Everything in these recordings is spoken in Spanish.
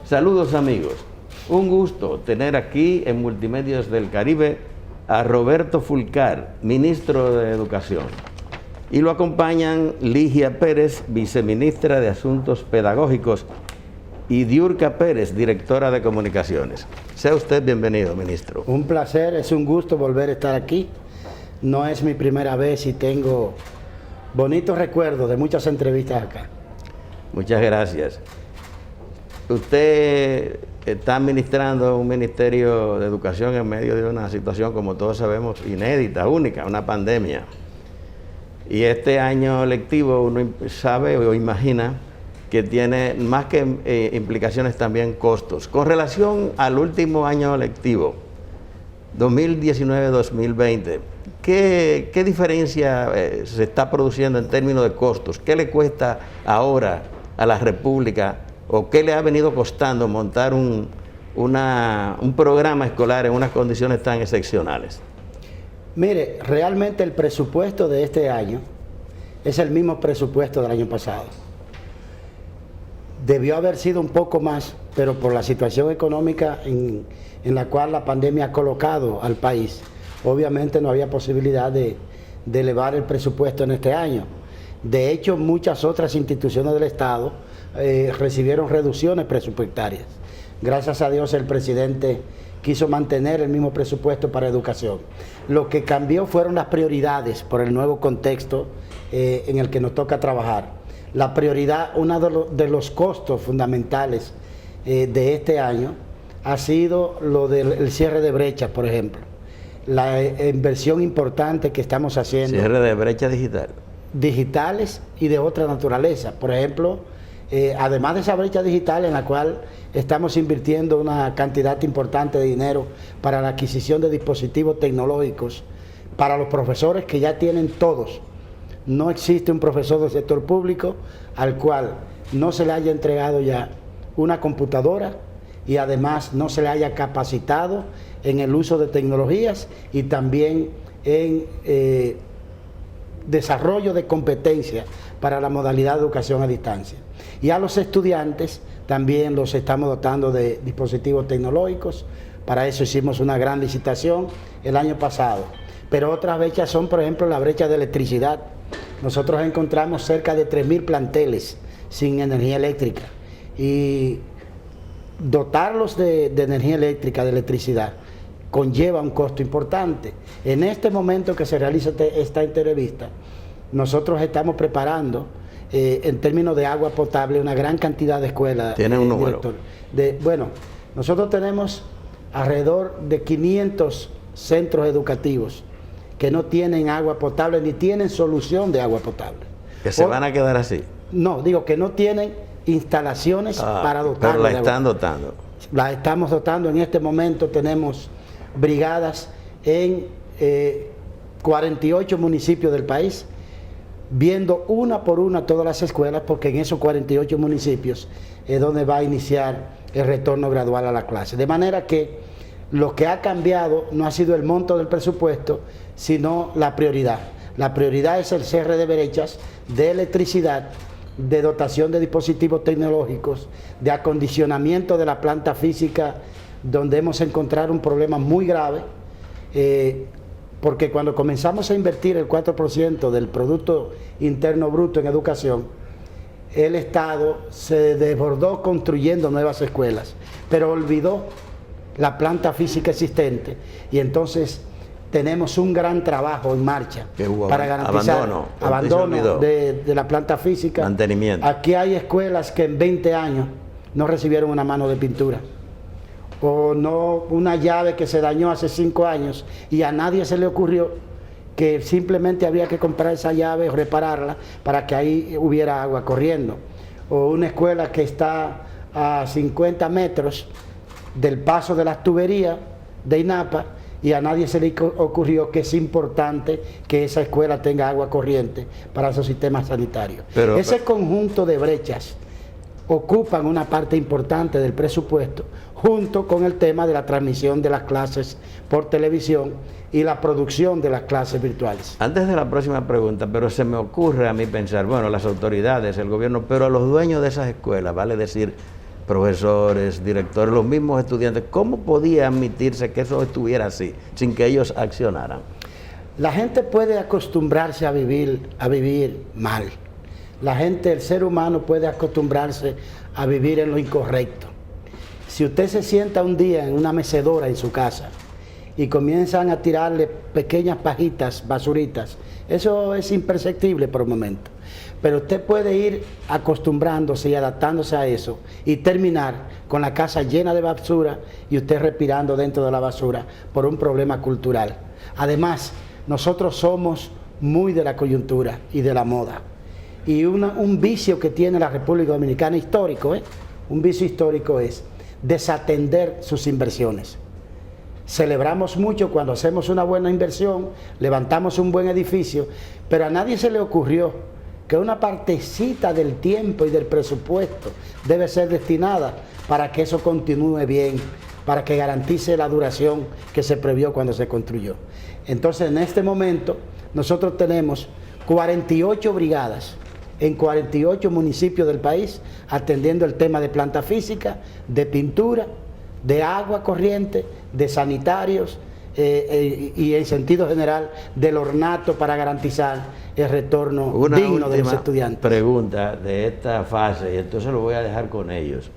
Saludos amigos, un gusto tener aquí en Multimedios del Caribe a Roberto Fulcar, ministro de Educación, y lo acompañan Ligia Pérez, viceministra de Asuntos Pedagógicos, y Diurka Pérez, directora de Comunicaciones. Sea usted bienvenido, ministro. Un placer, es un gusto volver a estar aquí. No es mi primera vez y tengo bonitos recuerdos de muchas entrevistas acá. Muchas gracias. Usted está administrando un Ministerio de Educación en medio de una situación, como todos sabemos, inédita, única, una pandemia. Y este año lectivo uno sabe o imagina que tiene más que implicaciones también costos. Con relación al último año lectivo, 2019-2020, ¿qué diferencia se está produciendo en términos de costos? ¿Qué le cuesta ahora a la República o qué le ha venido costando montar un programa escolar en unas condiciones tan excepcionales? Mire, realmente el presupuesto de este año es el mismo presupuesto del año pasado. Debió haber sido un poco más, pero por la situación económica en la cual la pandemia ha colocado al país, obviamente no había posibilidad de elevar el presupuesto en este año. De hecho, muchas otras instituciones del Estado recibieron reducciones presupuestarias. Gracias a Dios el presidente quiso mantener el mismo presupuesto para educación. Lo que cambió fueron las prioridades por el nuevo contexto en el que nos toca trabajar. La prioridad, uno de los costos fundamentales de este año ha sido lo del cierre de brechas, por ejemplo. La inversión importante que estamos haciendo. Cierre de brecha digital. Digitales y de otra naturaleza. Por ejemplo, además de esa brecha digital en la cual estamos invirtiendo una cantidad importante de dinero para la adquisición de dispositivos tecnológicos para los profesores que ya tienen todos. No existe un profesor del sector público al cual no se le haya entregado ya una computadora y además no se le haya capacitado en el uso de tecnologías y también en desarrollo de competencias para la modalidad de educación a distancia. Y a los estudiantes también los estamos dotando de dispositivos tecnológicos. Para eso hicimos una gran licitación el año pasado. Pero otras brechas son, por ejemplo, la brecha de electricidad. Nosotros encontramos cerca de 3.000 planteles sin energía eléctrica y dotarlos de energía eléctrica, de electricidad, conlleva un costo importante. En este momento que se realiza esta entrevista, nosotros estamos preparando en términos de agua potable una gran cantidad de escuelas. ¿Tiene un número? Bueno, nosotros tenemos alrededor de 500 centros educativos que no tienen agua potable ni tienen solución de agua potable. ¿Que se van a quedar así? No, digo que no tienen instalaciones para dotar. Pero la están dotando. La estamos dotando. En este momento tenemos brigadas en 48 municipios del país, viendo una por una todas las escuelas, porque en esos 48 municipios es donde va a iniciar el retorno gradual a la clase. De manera que lo que ha cambiado no ha sido el monto del presupuesto, sino la prioridad. La prioridad es el cierre de brechas, de electricidad, de dotación de dispositivos tecnológicos, de acondicionamiento de la planta física, donde hemos encontrado un problema muy grave, porque cuando comenzamos a invertir el 4% del Producto Interno Bruto en educación, el Estado se desbordó construyendo nuevas escuelas, pero olvidó la planta física existente y entonces tenemos un gran trabajo en marcha para garantizar abandono de la planta física. Mantenimiento. Aquí hay escuelas que en 20 años no recibieron una mano de pintura o no una llave que se dañó hace 5 años y a nadie se le ocurrió que simplemente había que comprar esa llave o repararla para que ahí hubiera agua corriendo, o una escuela que está a 50 metros del paso de las tuberías de INAPA y a nadie se le ocurrió que es importante que esa escuela tenga agua corriente para esos sistemas sanitarios. Ese conjunto de brechas ocupan una parte importante del presupuesto, junto con el tema de la transmisión de las clases por televisión y la producción de las clases virtuales. Antes de la próxima pregunta, pero se me ocurre a mí pensar, bueno, las autoridades, el gobierno, pero a los dueños de esas escuelas, vale decir, profesores, directores, los mismos estudiantes. ¿Cómo podía admitirse que eso estuviera así, sin que ellos accionaran? La gente puede acostumbrarse a vivir mal. La gente, el ser humano puede acostumbrarse a vivir en lo incorrecto. Si usted se sienta un día en una mecedora en su casa y comienzan a tirarle pequeñas pajitas, basuritas, eso es imperceptible por un momento. Pero usted puede ir acostumbrándose y adaptándose a eso y terminar con la casa llena de basura y usted respirando dentro de la basura por un problema cultural. Además, nosotros somos muy de la coyuntura y de la moda. Y un vicio que tiene la República Dominicana histórico, un vicio histórico es desatender sus inversiones. Celebramos mucho cuando hacemos una buena inversión, levantamos un buen edificio, pero a nadie se le ocurrió que una partecita del tiempo y del presupuesto debe ser destinada para que eso continúe bien, para que garantice la duración que se previó cuando se construyó. Entonces, en este momento, nosotros tenemos 48 brigadas en 48 municipios del país atendiendo el tema de planta física, de pintura, de agua corriente, de sanitarios y en sentido general del ornato para garantizar el retorno digno de los estudiantes. Pregunta de esta fase, y entonces lo voy a dejar con ellos.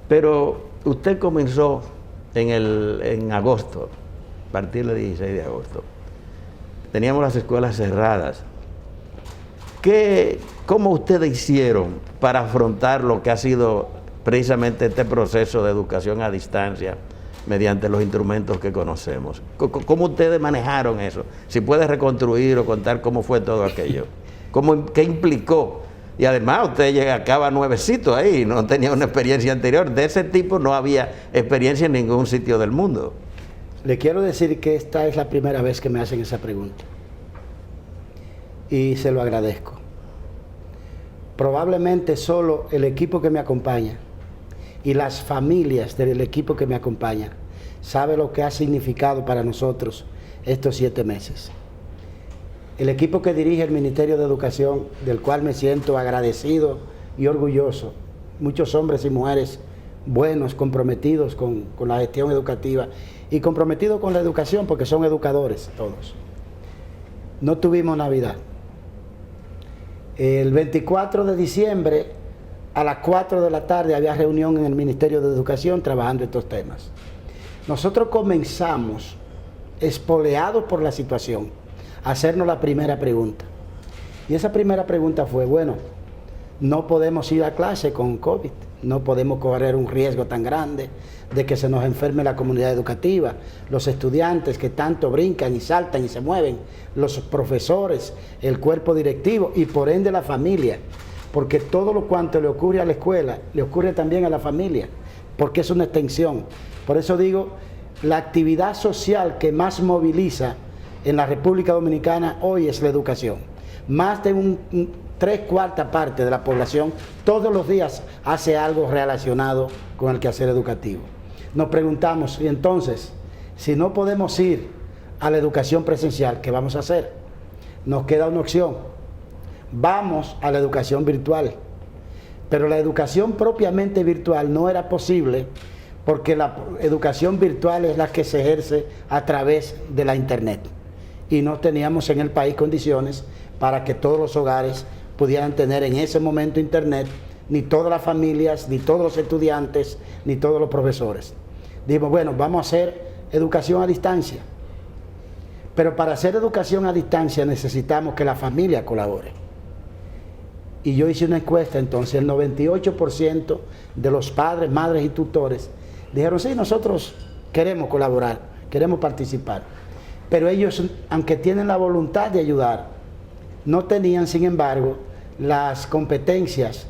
Pero usted comenzó en agosto, a partir del 16 de agosto. Teníamos las escuelas cerradas. ¿Cómo ustedes hicieron para afrontar lo que ha sido precisamente este proceso de educación a distancia mediante los instrumentos que conocemos? ¿Cómo ustedes manejaron eso? Si puede reconstruir o contar cómo fue todo aquello. ¿Qué implicó? Y además usted acaba nuevecito ahí, no tenía una experiencia anterior. De ese tipo no había experiencia en ningún sitio del mundo. Le quiero decir que esta es la primera vez que me hacen esa pregunta. Y se lo agradezco. Probablemente solo el equipo que me acompaña y las familias del equipo que me acompaña sabe lo que ha significado para nosotros estos 7 meses. El equipo que dirige el Ministerio de Educación, del cual me siento agradecido y orgulloso, muchos hombres y mujeres buenos, comprometidos con la gestión educativa y comprometidos con la educación porque son educadores todos. No tuvimos Navidad. El 24 de diciembre a las 4 de la tarde había reunión en el Ministerio de Educación trabajando estos temas. Nosotros comenzamos, espoleados por la situación, a hacernos la primera pregunta. Y esa primera pregunta fue, bueno, no podemos ir a clase con COVID, no podemos correr un riesgo tan grande de que se nos enferme la comunidad educativa, los estudiantes que tanto brincan y saltan y se mueven, los profesores, el cuerpo directivo y por ende la familia, porque todo lo cuanto le ocurre a la escuela, le ocurre también a la familia, porque es una extensión. Por eso digo, la actividad social que más moviliza en la República Dominicana hoy es la educación. Más de 3/4 parte de la población todos los días hace algo relacionado con el quehacer educativo. Nos preguntamos, y entonces, si no podemos ir a la educación presencial, ¿qué vamos a hacer? Nos queda una opción. Vamos a la educación virtual. Pero la educación propiamente virtual no era posible porque la educación virtual es la que se ejerce a través de la internet. Y no teníamos en el país condiciones para que todos los hogares pudieran tener en ese momento internet, ni todas las familias, ni todos los estudiantes, ni todos los profesores. Dijimos, bueno, vamos a hacer educación a distancia. Pero para hacer educación a distancia necesitamos que la familia colabore. Y yo hice una encuesta, entonces el 98% de los padres, madres y tutores dijeron, sí, nosotros queremos colaborar, queremos participar. Pero ellos, aunque tienen la voluntad de ayudar, no tenían, sin embargo, las competencias,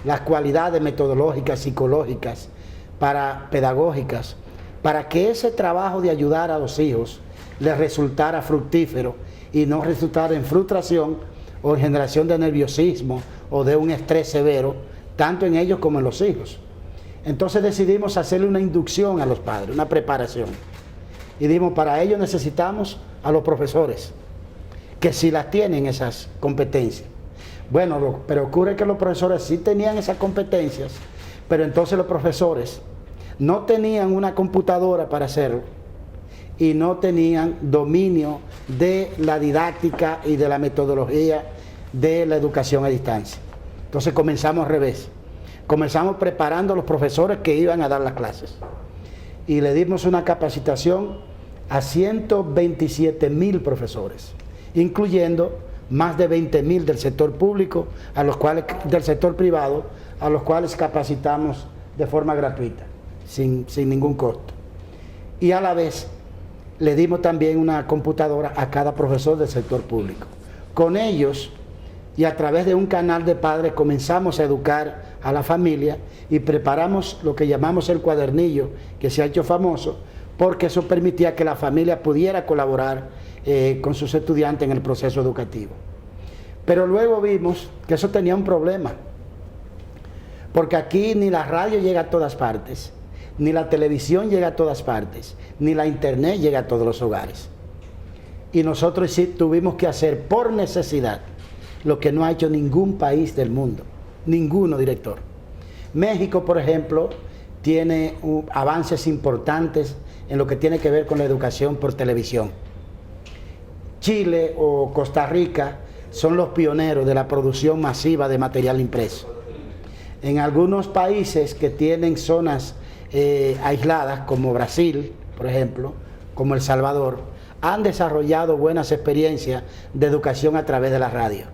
las cualidades metodológicas, psicológicas, pedagógicas, para que ese trabajo de ayudar a los hijos les resultara fructífero y no resultara en frustración o en generación de nerviosismo o de un estrés severo, tanto en ellos como en los hijos. Entonces decidimos hacerle una inducción a los padres, una preparación. Y dijimos, para ello necesitamos a los profesores, que sí las tienen esas competencias. Bueno, pero ocurre que los profesores sí tenían esas competencias, Pero entonces los profesores no tenían una computadora para hacerlo y no tenían dominio de la didáctica y de la metodología de la educación a distancia. Entonces comenzamos al revés. Comenzamos preparando a los profesores que iban a dar las clases. Y le dimos una capacitación a 127,000 profesores, incluyendo más de 20,000 del sector público, del sector privado, a los cuales capacitamos de forma gratuita, sin ningún costo. Y a la vez le dimos también una computadora a cada profesor del sector público. Con ellos y a través de un canal de padres comenzamos a educar a la familia y preparamos lo que llamamos el cuadernillo, que se ha hecho famoso, porque eso permitía que la familia pudiera colaborar con sus estudiantes en el proceso educativo. Pero luego vimos que eso tenía un problema, porque aquí ni la radio llega a todas partes, ni la televisión llega a todas partes, ni la internet llega a todos los hogares. Y nosotros sí tuvimos que hacer por necesidad lo que no ha hecho ningún país del mundo, ninguno, director. México, por ejemplo, tiene avances importantes en lo que tiene que ver con la educación por televisión. Chile o Costa Rica son los pioneros de la producción masiva de material impreso. En algunos países que tienen zonas aisladas, como Brasil, por ejemplo, como El Salvador, han desarrollado buenas experiencias de educación a través de la radio.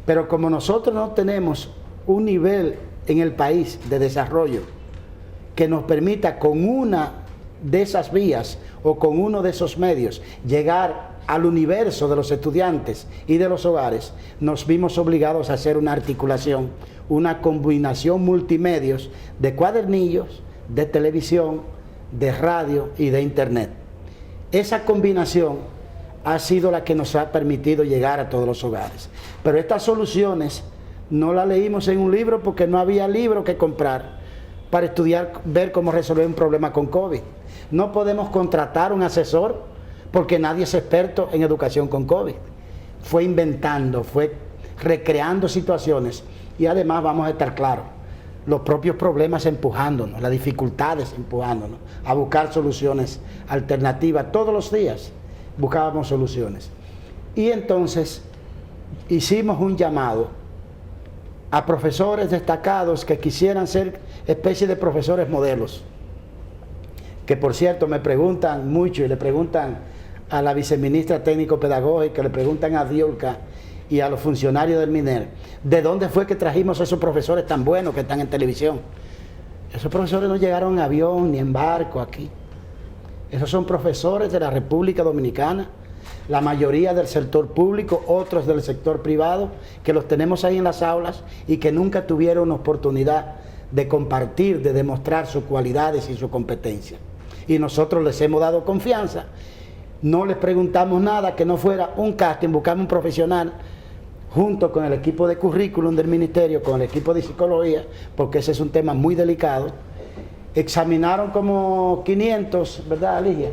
Pero como nosotros no tenemos un nivel en el país de desarrollo que nos permita con una de esas vías o con uno de esos medios llegar al universo de los estudiantes y de los hogares, nos vimos obligados a hacer una articulación, una combinación multimedios de cuadernillos, de televisión, de radio y de internet. Esa combinación ha sido la que nos ha permitido llegar a todos los hogares. Pero estas soluciones no las leímos en un libro porque no había libro que comprar para estudiar, ver cómo resolver un problema con COVID. No podemos contratar un asesor porque nadie es experto en educación con COVID. Fue inventando, fue recreando situaciones y además vamos a estar claros, los propios problemas empujándonos, las dificultades empujándonos a buscar soluciones alternativas. Todos los días buscábamos soluciones. Y entonces hicimos un llamado a profesores destacados que quisieran ser especie de profesores modelos, que por cierto me preguntan mucho y le preguntan a la viceministra técnico-pedagógica, le preguntan a Diolca y a los funcionarios del MINER, ¿de dónde fue que trajimos esos profesores tan buenos que están en televisión? Esos profesores no llegaron en avión ni en barco aquí. Esos son profesores de la República Dominicana, la mayoría del sector público, otros del sector privado, que los tenemos ahí en las aulas y que nunca tuvieron oportunidad de compartir, de demostrar sus cualidades y su competencia. Y nosotros les hemos dado confianza. No les preguntamos nada que no fuera un casting, buscamos un profesional junto con el equipo de currículum del ministerio, con el equipo de psicología, porque ese es un tema muy delicado. Examinaron como 500, ¿verdad, Ligia?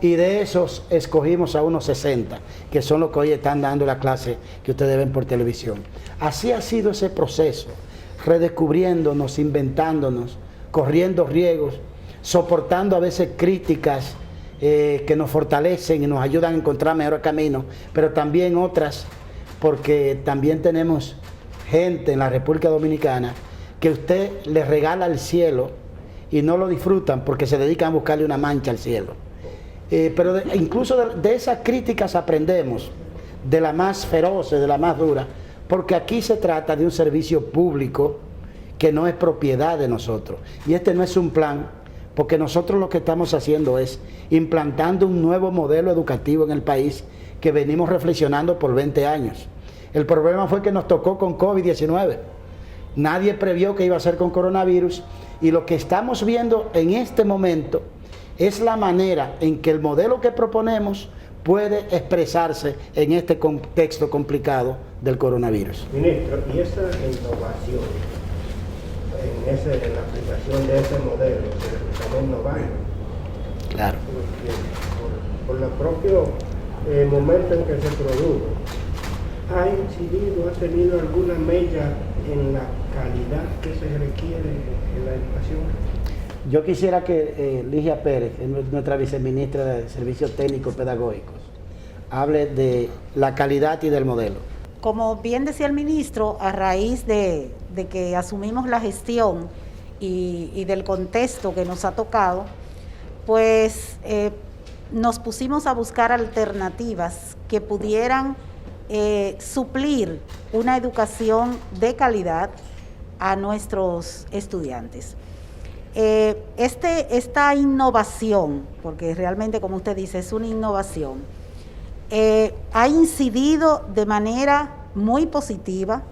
Y de esos escogimos a unos 60, que son los que hoy están dando la clase que ustedes ven por televisión. Así ha sido ese proceso, redescubriéndonos, inventándonos, corriendo riesgos, soportando a veces críticas que nos fortalecen y nos ayudan a encontrar mejores caminos, pero también otras, porque también tenemos gente en la República Dominicana que usted les regala el cielo y no lo disfrutan porque se dedican a buscarle una mancha al cielo. Pero incluso de esas críticas aprendemos, de la más feroz, de la más dura, porque aquí se trata de un servicio público que no es propiedad de nosotros. Y este no es un plan, porque nosotros lo que estamos haciendo es implantando un nuevo modelo educativo en el país que venimos reflexionando por 20 años. El problema fue que nos tocó con COVID-19. Nadie previó que iba a ser con coronavirus y lo que estamos viendo en este momento es la manera en que el modelo que proponemos puede expresarse en este contexto complicado del coronavirus. Ministro, ¿y esa innovación en la aplicación de ese modelo que estamos innovando? Claro. Por el propio momento en que se produjo, ¿ha incidido, ha tenido alguna mella en la calidad que se requiere en la educación? Yo quisiera que Ligia Pérez, nuestra viceministra de Servicios Técnicos Pedagógicos, hable de la calidad y del modelo. Como bien decía el ministro, a raíz de que asumimos la gestión y del contexto que nos ha tocado, pues nos pusimos a buscar alternativas que pudieran suplir una educación de calidad a nuestros estudiantes. Esta innovación, porque realmente, como usted dice, es una innovación, ha incidido de manera muy positiva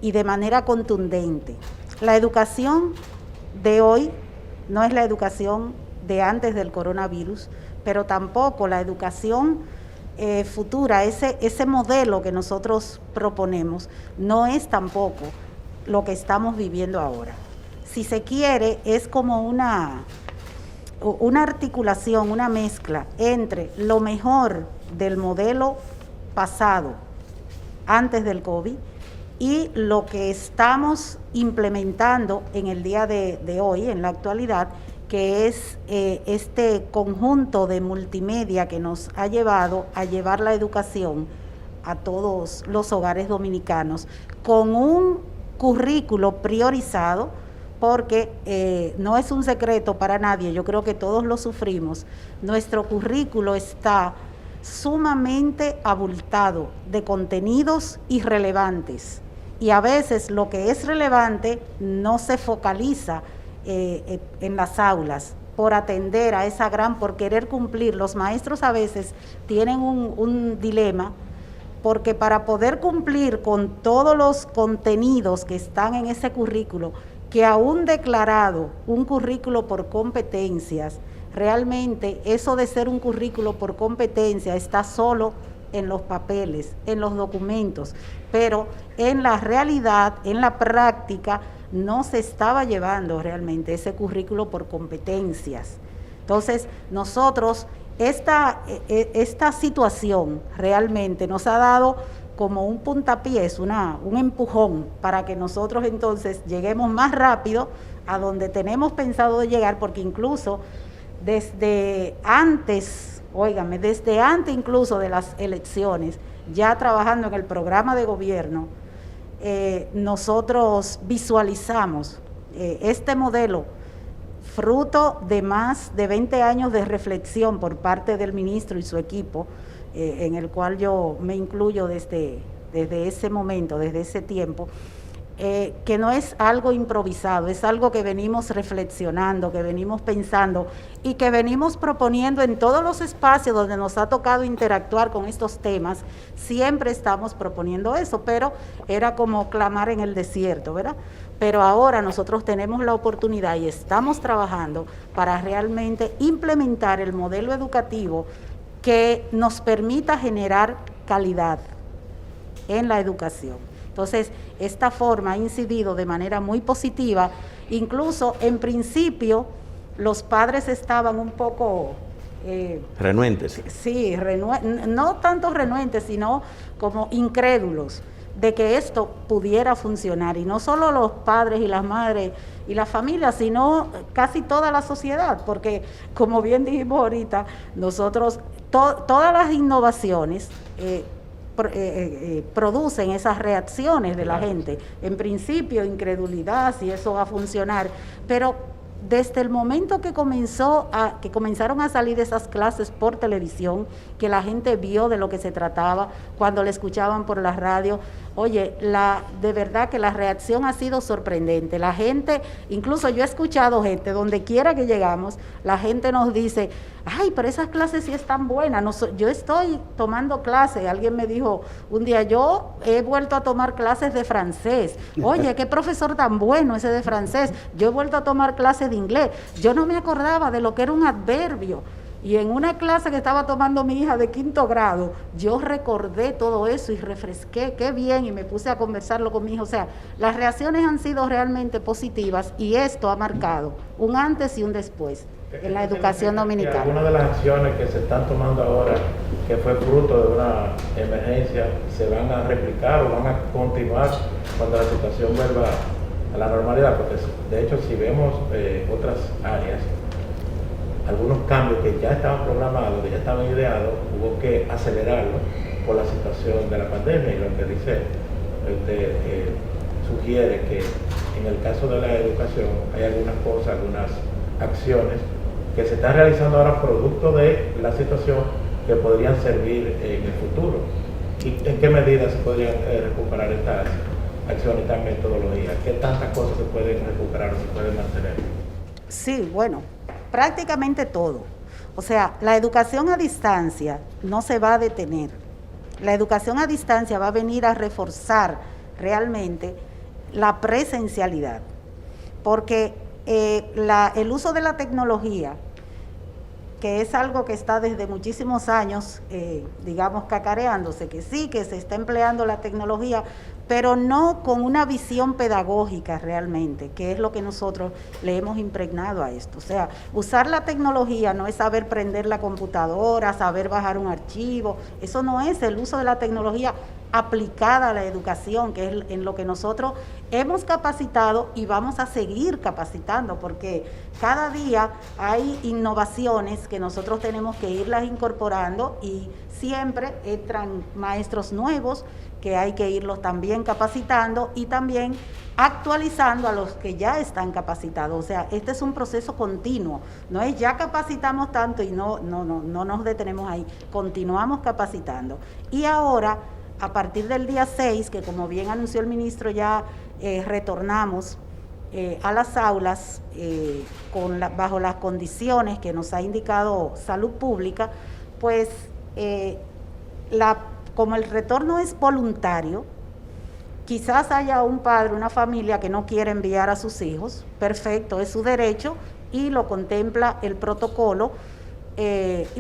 y de manera contundente. La educación de hoy no es la educación de antes del coronavirus, pero tampoco la educación futura, ese modelo que nosotros proponemos, no es tampoco lo que estamos viviendo ahora. Si se quiere, es como una articulación, una mezcla entre lo mejor del modelo pasado, antes del COVID, y lo que estamos implementando en el día de hoy, en la actualidad, que es este conjunto de multimedia que nos ha llevado a llevar la educación a todos los hogares dominicanos con un currículo priorizado, porque no es un secreto para nadie, yo creo que todos lo sufrimos. Nuestro currículo está sumamente abultado de contenidos irrelevantes y a veces lo que es relevante no se focaliza en las aulas por atender a esa por querer cumplir. Los maestros a veces tienen un dilema, porque para poder cumplir con todos los contenidos que están en ese currículo, que aún declarado un currículo por competencias, realmente eso de ser un currículo por competencia está solo en los papeles, en los documentos, pero en la realidad, en la práctica, no se estaba llevando realmente ese currículo por competencias. Entonces, nosotros, esta situación realmente nos ha dado como un puntapié, un empujón para que nosotros entonces lleguemos más rápido a donde tenemos pensado de llegar, porque incluso desde antes incluso de las elecciones, ya trabajando en el programa de gobierno, nosotros visualizamos este modelo fruto de más de 20 años de reflexión por parte del ministro y su equipo, en el cual yo me incluyo desde ese momento, desde ese tiempo, que no es algo improvisado, es algo que venimos reflexionando, que venimos pensando y que venimos proponiendo en todos los espacios donde nos ha tocado interactuar con estos temas. Siempre estamos proponiendo eso, pero era como clamar en el desierto, ¿verdad? Pero ahora nosotros tenemos la oportunidad y estamos trabajando para realmente implementar el modelo educativo que nos permita generar calidad en la educación. Entonces, esta forma ha incidido de manera muy positiva. Incluso, en principio, los padres estaban un poco renuentes. Sí, no tanto renuentes, sino como incrédulos de que esto pudiera funcionar. Y no solo los padres y las madres y las familias, sino casi toda la sociedad, porque, como bien dijimos ahorita, nosotros, todas las innovaciones producen esas reacciones de la gente. En principio, incredulidad, si eso va a funcionar, pero desde el momento que comenzaron a salir esas clases por televisión, que la gente vio de lo que se trataba, cuando le escuchaban por la radio, oye, de verdad que la reacción ha sido sorprendente. La gente, incluso yo he escuchado gente, donde quiera que llegamos, la gente nos dice, ay, pero esas clases sí están buenas. Yo estoy tomando clases, alguien me dijo un día, yo he vuelto a tomar clases de francés. Oye, qué profesor tan bueno ese de francés. Yo he vuelto a tomar clases de inglés. Yo no me acordaba de lo que era un adverbio. Y en una clase que estaba tomando mi hija de 5º grado, yo recordé todo eso y refresqué, qué bien, y me puse a conversarlo con mi hija. O sea, las reacciones han sido realmente positivas y esto ha marcado un antes y un después en la educación dominicana. Algunas de las acciones que se están tomando ahora, que fue fruto de una emergencia, se van a replicar o van a continuar cuando la situación vuelva a la normalidad, porque de hecho si vemos otras áreas, algunos cambios que ya estaban programados, que ya estaban ideados, hubo que acelerarlo por la situación de la pandemia, y lo que dice sugiere que en el caso de la educación hay algunas cosas, algunas acciones que se están realizando ahora producto de la situación que podrían servir en el futuro. ¿Y en qué medida se podrían recuperar estas acciones, estas metodologías? ¿Qué tantas cosas se pueden recuperar o se pueden mantener? Sí, bueno, prácticamente todo. O sea, la educación a distancia no se va a detener. La educación a distancia va a venir a reforzar realmente la presencialidad, porque el uso de la tecnología, que es algo que está desde muchísimos años, digamos, cacareándose, que sí, que se está empleando la tecnología, pero no con una visión pedagógica realmente, que es lo que nosotros le hemos impregnado a esto. O sea, usar la tecnología no es saber prender la computadora, saber bajar un archivo, eso no es el uso de la tecnología aplicada a la educación, que es en lo que nosotros hemos capacitado y vamos a seguir capacitando, porque cada día hay innovaciones que nosotros tenemos que irlas incorporando y siempre entran maestros nuevos que hay que irlos también capacitando y también actualizando a los que ya están capacitados. O sea, este es un proceso continuo, no es ya capacitamos tanto y no nos detenemos ahí, continuamos capacitando. Y ahora, a partir del día 6, que como bien anunció el ministro, ya retornamos a las aulas bajo las condiciones que nos ha indicado Salud Pública, pues como el retorno es voluntario, quizás haya un padre, una familia que no quiere enviar a sus hijos, perfecto, es su derecho y lo contempla el protocolo,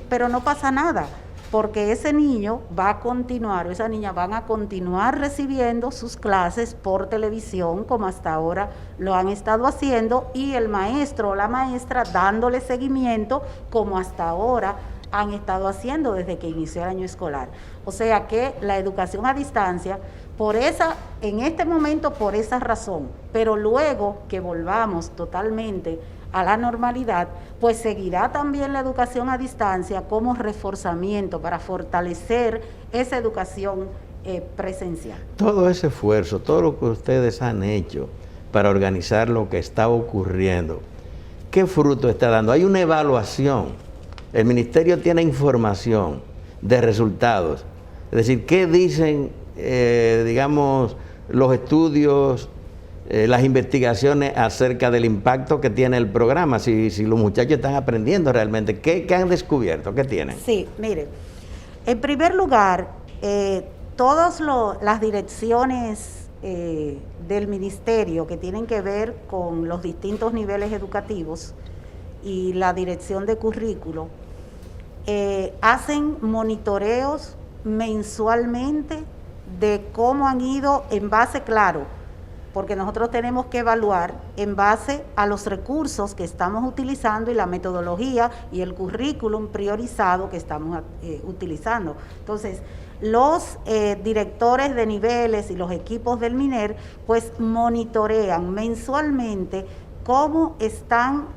pero no pasa nada, porque ese niño va a continuar, o esa niña van a continuar recibiendo sus clases por televisión, como hasta ahora lo han estado haciendo, y el maestro o la maestra dándole seguimiento, como hasta ahora han estado haciendo desde que inició el año escolar. O sea que la educación a distancia, en este momento por esa razón, pero luego que volvamos totalmente a la normalidad, pues seguirá también la educación a distancia como reforzamiento para fortalecer esa educación presencial. Todo ese esfuerzo, todo lo que ustedes han hecho para organizar lo que está ocurriendo, ¿qué fruto está dando? Hay una evaluación, el ministerio tiene información de resultados, es decir, ¿qué dicen, digamos, los estudios, las investigaciones acerca del impacto que tiene el programa, si los muchachos están aprendiendo realmente? ¿Qué han descubierto? ¿Qué tienen? Sí, mire, en primer lugar, todas las direcciones del ministerio que tienen que ver con los distintos niveles educativos y la dirección de currículo, hacen monitoreos mensualmente de cómo han ido en base, claro, porque nosotros tenemos que evaluar en base a los recursos que estamos utilizando y la metodología y el currículum priorizado que estamos utilizando. Entonces, los directores de niveles y los equipos del MINER pues monitorean mensualmente cómo están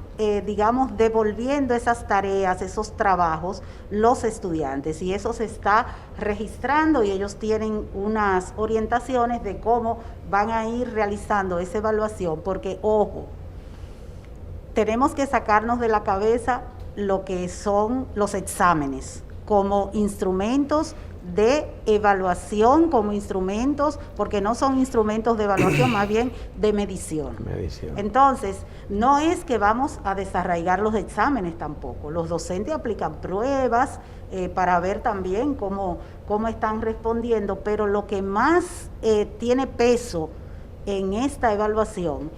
digamos, devolviendo esas tareas, esos trabajos, los estudiantes, y eso se está registrando y ellos tienen unas orientaciones de cómo van a ir realizando esa evaluación, porque, ojo, tenemos que sacarnos de la cabeza lo que son los exámenes como instrumentos de evaluación, como instrumentos, porque no son instrumentos de evaluación, más bien de medición. Entonces, no es que vamos a desarraigar los exámenes tampoco. Los docentes aplican pruebas para ver también cómo están respondiendo, pero lo que más tiene peso en esta evaluación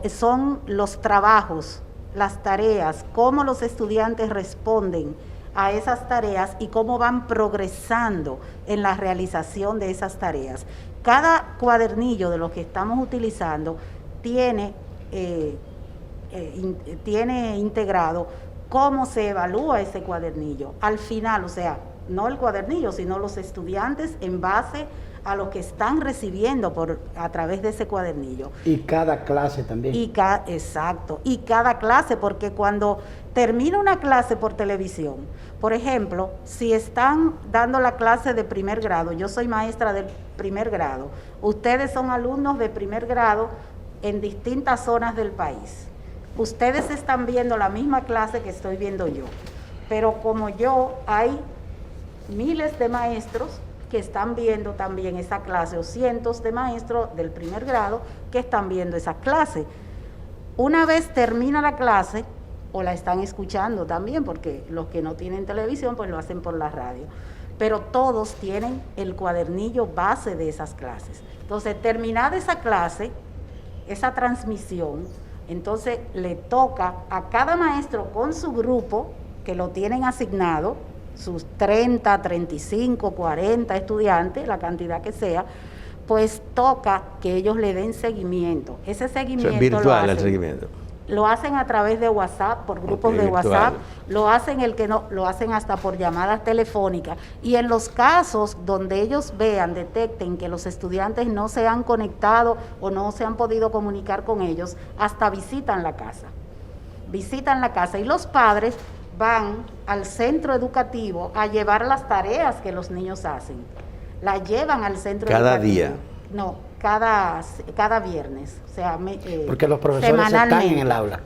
son los trabajos, las tareas, cómo los estudiantes responden a esas tareas y cómo van progresando en la realización de esas tareas. Cada cuadernillo de los que estamos utilizando tiene tiene integrado cómo se evalúa ese cuadernillo. Al final, o sea, no el cuadernillo, sino los estudiantes en base a lo que están recibiendo a través de ese cuadernillo. Y cada clase también. Exacto, y cada clase, porque cuando termina una clase por televisión, por ejemplo, si están dando la clase de primer grado, yo soy maestra del primer grado, ustedes son alumnos de primer grado en distintas zonas del país. Ustedes están viendo la misma clase que estoy viendo yo, pero como yo, hay miles de maestros que están viendo también esa clase, o cientos de maestros del primer grado que están viendo esa clase. Una vez termina la clase, o la están escuchando también, porque los que no tienen televisión, pues lo hacen por la radio, pero todos tienen el cuadernillo base de esas clases. Entonces, terminada esa clase, esa transmisión, entonces le toca a cada maestro con su grupo, que lo tienen asignado, sus 30, 35, 40 estudiantes, la cantidad que sea, pues toca que ellos le den seguimiento. Ese seguimiento, o sea, virtual el seguimiento. Lo hacen a través de WhatsApp, por grupos de WhatsApp, lo hacen lo hacen hasta por llamadas telefónicas. Y en los casos donde ellos detecten que los estudiantes no se han conectado o no se han podido comunicar con ellos, hasta visitan la casa. Visitan la casa y los padres van al centro educativo a llevar las tareas que los niños hacen. La llevan al centro educativo. ¿Cada día? No, cada viernes. O sea, porque los profesores están en el aula.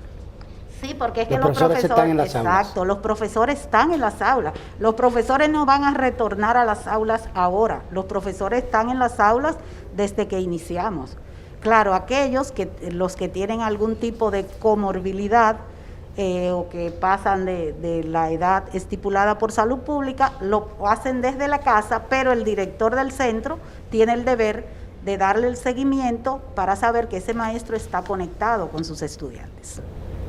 Sí, porque es que los profesores están en las aulas. Exacto, los profesores están en las aulas. Los profesores no van a retornar a las aulas ahora. Los profesores están en las aulas desde que iniciamos. Claro, los que tienen algún tipo de comorbilidad, o que pasan de la edad estipulada por salud pública, lo hacen desde la casa, pero el director del centro tiene el deber de darle el seguimiento para saber que ese maestro está conectado con sus estudiantes.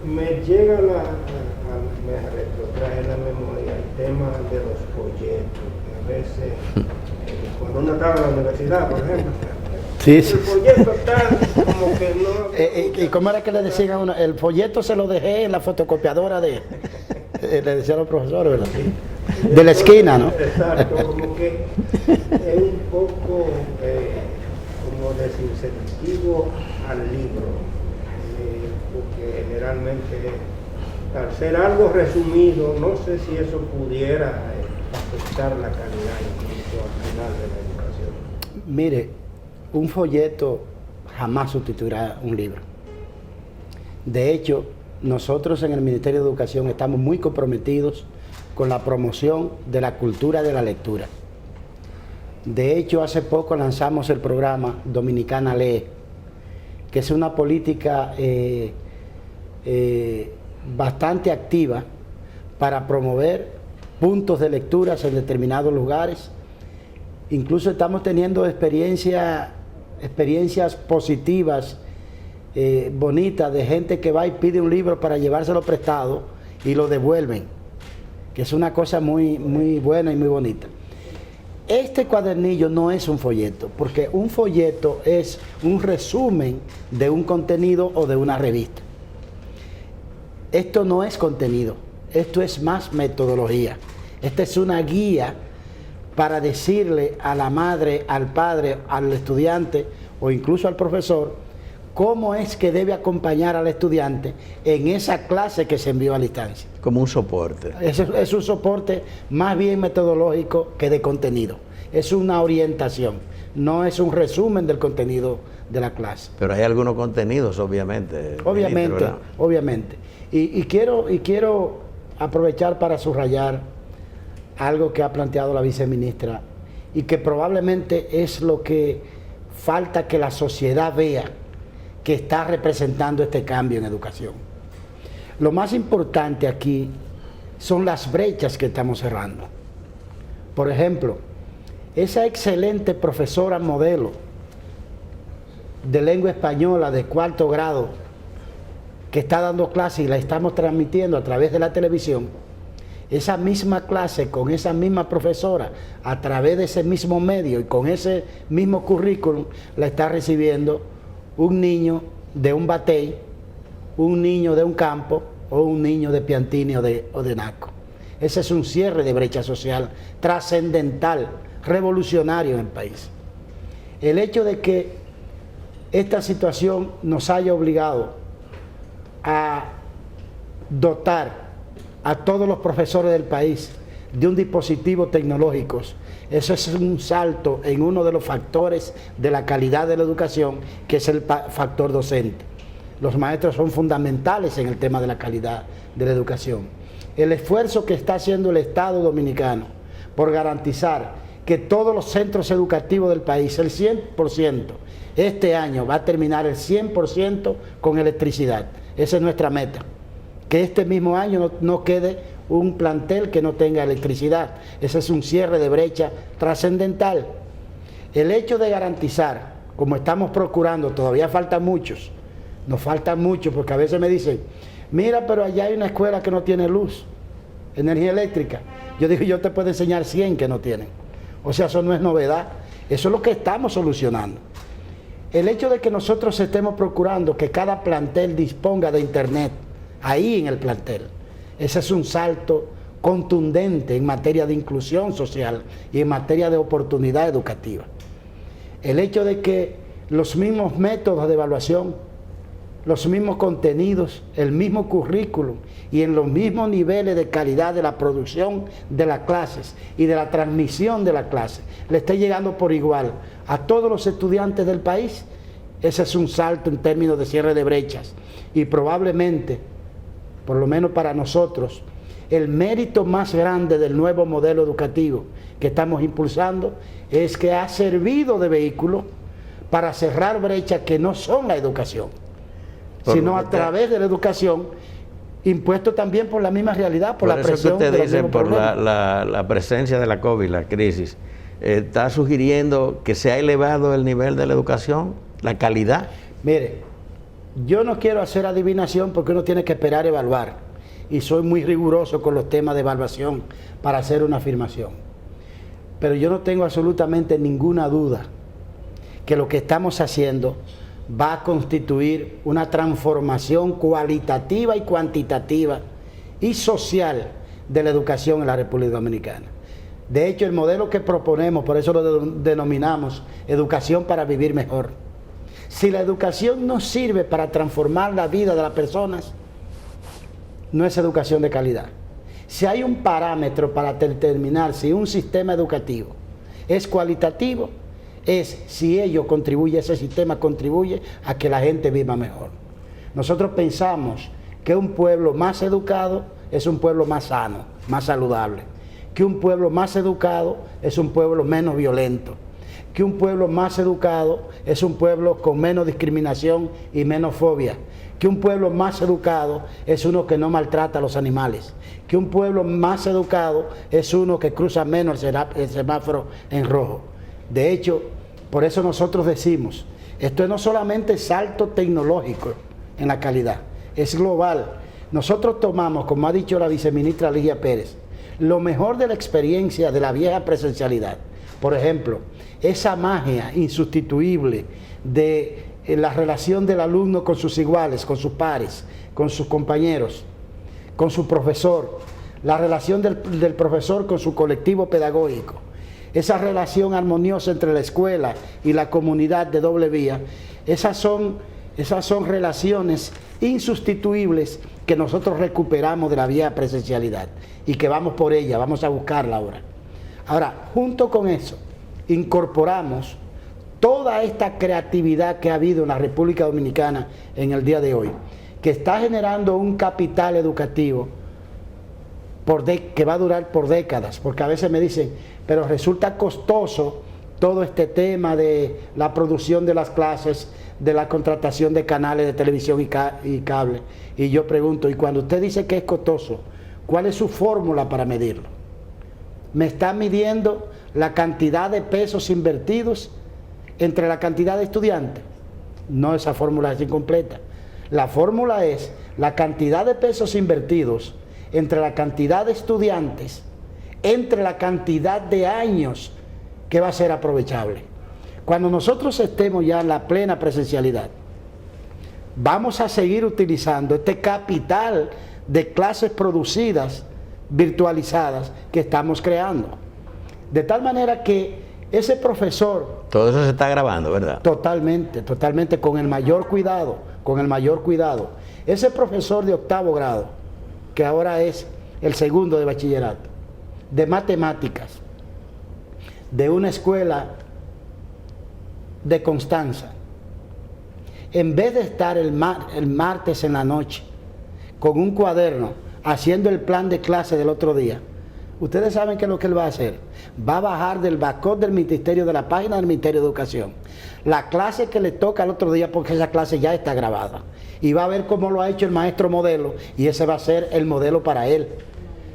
Me llega me retrotrae la memoria el tema de los folletos, que a veces, cuando uno estaba en la universidad, por ejemplo, sí. El folleto está como que no... ¿Y cómo era que le decían a uno? El folleto se lo dejé en la fotocopiadora le decían los profesores, ¿verdad? Sí. De la esquina, ¿no? Exacto, como que es un poco como desincentivo al libro, porque generalmente, al ser algo resumido, no sé si eso pudiera afectar la calidad incluso al final de la educación. Mire, un folleto jamás sustituirá un libro. De hecho, nosotros en el Ministerio de Educación estamos muy comprometidos con la promoción de la cultura de la lectura. De hecho, hace poco lanzamos el programa Dominicana Lee, que es una política bastante activa para promover puntos de lecturas en determinados lugares. Incluso estamos teniendo experiencias positivas, bonitas, de gente que va y pide un libro para llevárselo prestado y lo devuelven, que es una cosa muy, muy buena y muy bonita. Este cuadernillo no es un folleto, porque un folleto es un resumen de un contenido o de una revista. Esto no es contenido, esto es más metodología. Esta es una guía para decirle a la madre, al padre, al estudiante o incluso al profesor cómo es que debe acompañar al estudiante en esa clase que se envió a distancia. Como un soporte. Es un soporte más bien metodológico que de contenido. Es una orientación, no es un resumen del contenido de la clase. Pero hay algunos contenidos, obviamente. Obviamente, ministro, obviamente. Y quiero aprovechar para subrayar algo que ha planteado la viceministra y que probablemente es lo que falta que la sociedad vea que está representando este cambio en educación. Lo más importante aquí son las brechas que estamos cerrando. Por ejemplo, esa excelente profesora modelo de lengua española de 4º grado que está dando clase y la estamos transmitiendo a través de la televisión, esa misma clase con esa misma profesora a través de ese mismo medio y con ese mismo currículum la está recibiendo un niño de un batey un niño de un campo o un niño de Piantini o de Naco. Ese es un cierre de brecha social trascendental, revolucionario en el país. El hecho de que esta situación nos haya obligado a dotar a todos los profesores del país de un dispositivo tecnológico, eso es un salto en uno de los factores de la calidad de la educación, que es el factor docente. Los maestros son fundamentales en el tema de la calidad de la educación. El esfuerzo que está haciendo el Estado dominicano por garantizar que todos los centros educativos del país, el 100%, este año va a terminar el 100% con electricidad. Esa es nuestra meta. Que este mismo año no quede un plantel que no tenga electricidad. Ese es un cierre de brecha trascendental. El hecho de garantizar, como estamos procurando, todavía faltan muchos, nos faltan muchos, porque a veces me dicen, mira, pero allá hay una escuela que no tiene luz, energía eléctrica. Yo digo, yo te puedo enseñar 100 que no tienen. O sea, eso no es novedad, eso es lo que estamos solucionando. El hecho de que nosotros estemos procurando que cada plantel disponga de internet, ahí en el plantel, ese es un salto contundente en materia de inclusión social y en materia de oportunidad educativa. El hecho de que los mismos métodos de evaluación, los mismos contenidos, el mismo currículum y en los mismos niveles de calidad de la producción de las clases y de la transmisión de la clase le esté llegando por igual a todos los estudiantes del país, ese es un salto en términos de cierre de brechas. Y probablemente, por lo menos para nosotros, el mérito más grande del nuevo modelo educativo que estamos impulsando es que ha servido de vehículo para cerrar brechas que no son la educación, sino a través de la educación, impuesto también por la misma realidad, por la presión. Por eso que usted dice, por la presencia de la COVID, la crisis, ¿está sugiriendo que se ha elevado el nivel de la educación, la calidad? Mire, yo no quiero hacer adivinación porque uno tiene que esperar evaluar, y soy muy riguroso con los temas de evaluación para hacer una afirmación. Pero yo no tengo absolutamente ninguna duda que lo que estamos haciendo va a constituir una transformación cualitativa y cuantitativa y social de la educación en la República Dominicana. De hecho, el modelo que proponemos, por eso lo denominamos educación para vivir mejor. Si la educación no sirve para transformar la vida de las personas, no es educación de calidad. Si hay un parámetro para determinar si un sistema educativo es cualitativo, es si ese sistema contribuye a que la gente viva mejor. Nosotros pensamos que un pueblo más educado es un pueblo más sano, más saludable. Que un pueblo más educado es un pueblo menos violento. Que un pueblo más educado es un pueblo con menos discriminación y menos fobia. Que un pueblo más educado es uno que no maltrata a los animales. Que un pueblo más educado es uno que cruza menos el semáforo en rojo. De hecho, por eso nosotros decimos, esto no solamente salto tecnológico en la calidad, es global. Nosotros tomamos, como ha dicho la viceministra Ligia Pérez, lo mejor de la experiencia de la vieja presencialidad. Por ejemplo, esa magia insustituible de la relación del alumno con sus iguales, con sus pares, con sus compañeros, con su profesor, la relación del profesor con su colectivo pedagógico, esa relación armoniosa entre la escuela y la comunidad de doble vía, esas son relaciones insustituibles que nosotros recuperamos de la vieja presencialidad y que vamos por ella, vamos a buscarla ahora. Ahora, junto con eso, incorporamos toda esta creatividad que ha habido en la República Dominicana en el día de hoy, que está generando un capital educativo que va a durar por décadas, porque a veces me dicen, pero resulta costoso todo este tema de la producción de las clases, de la contratación de canales de televisión y cable. Y yo pregunto, y cuando usted dice que es costoso, ¿cuál es su fórmula para medirlo? ¿Me está midiendo la cantidad de pesos invertidos entre la cantidad de estudiantes? No, esa fórmula es incompleta. La fórmula es la cantidad de pesos invertidos entre la cantidad de estudiantes, entre la cantidad de años que va a ser aprovechable. Cuando nosotros estemos ya en la plena presencialidad, vamos a seguir utilizando este capital de clases producidas, virtualizadas, que estamos creando. De tal manera que ese profesor... Todo eso se está grabando, ¿verdad? Totalmente, totalmente, con el mayor cuidado, con el mayor cuidado. Ese profesor de 8º grado, que ahora es el 2º de bachillerato, de matemáticas, de una escuela de Constanza, en vez de estar el martes en la noche con un cuaderno haciendo el plan de clase del otro día, ustedes saben qué es lo que él va a hacer. Va a bajar del backup del Ministerio, de la página del Ministerio de Educación, la clase que le toca al otro día, porque esa clase ya está grabada, y va a ver cómo lo ha hecho el maestro modelo, y ese va a ser el modelo para él.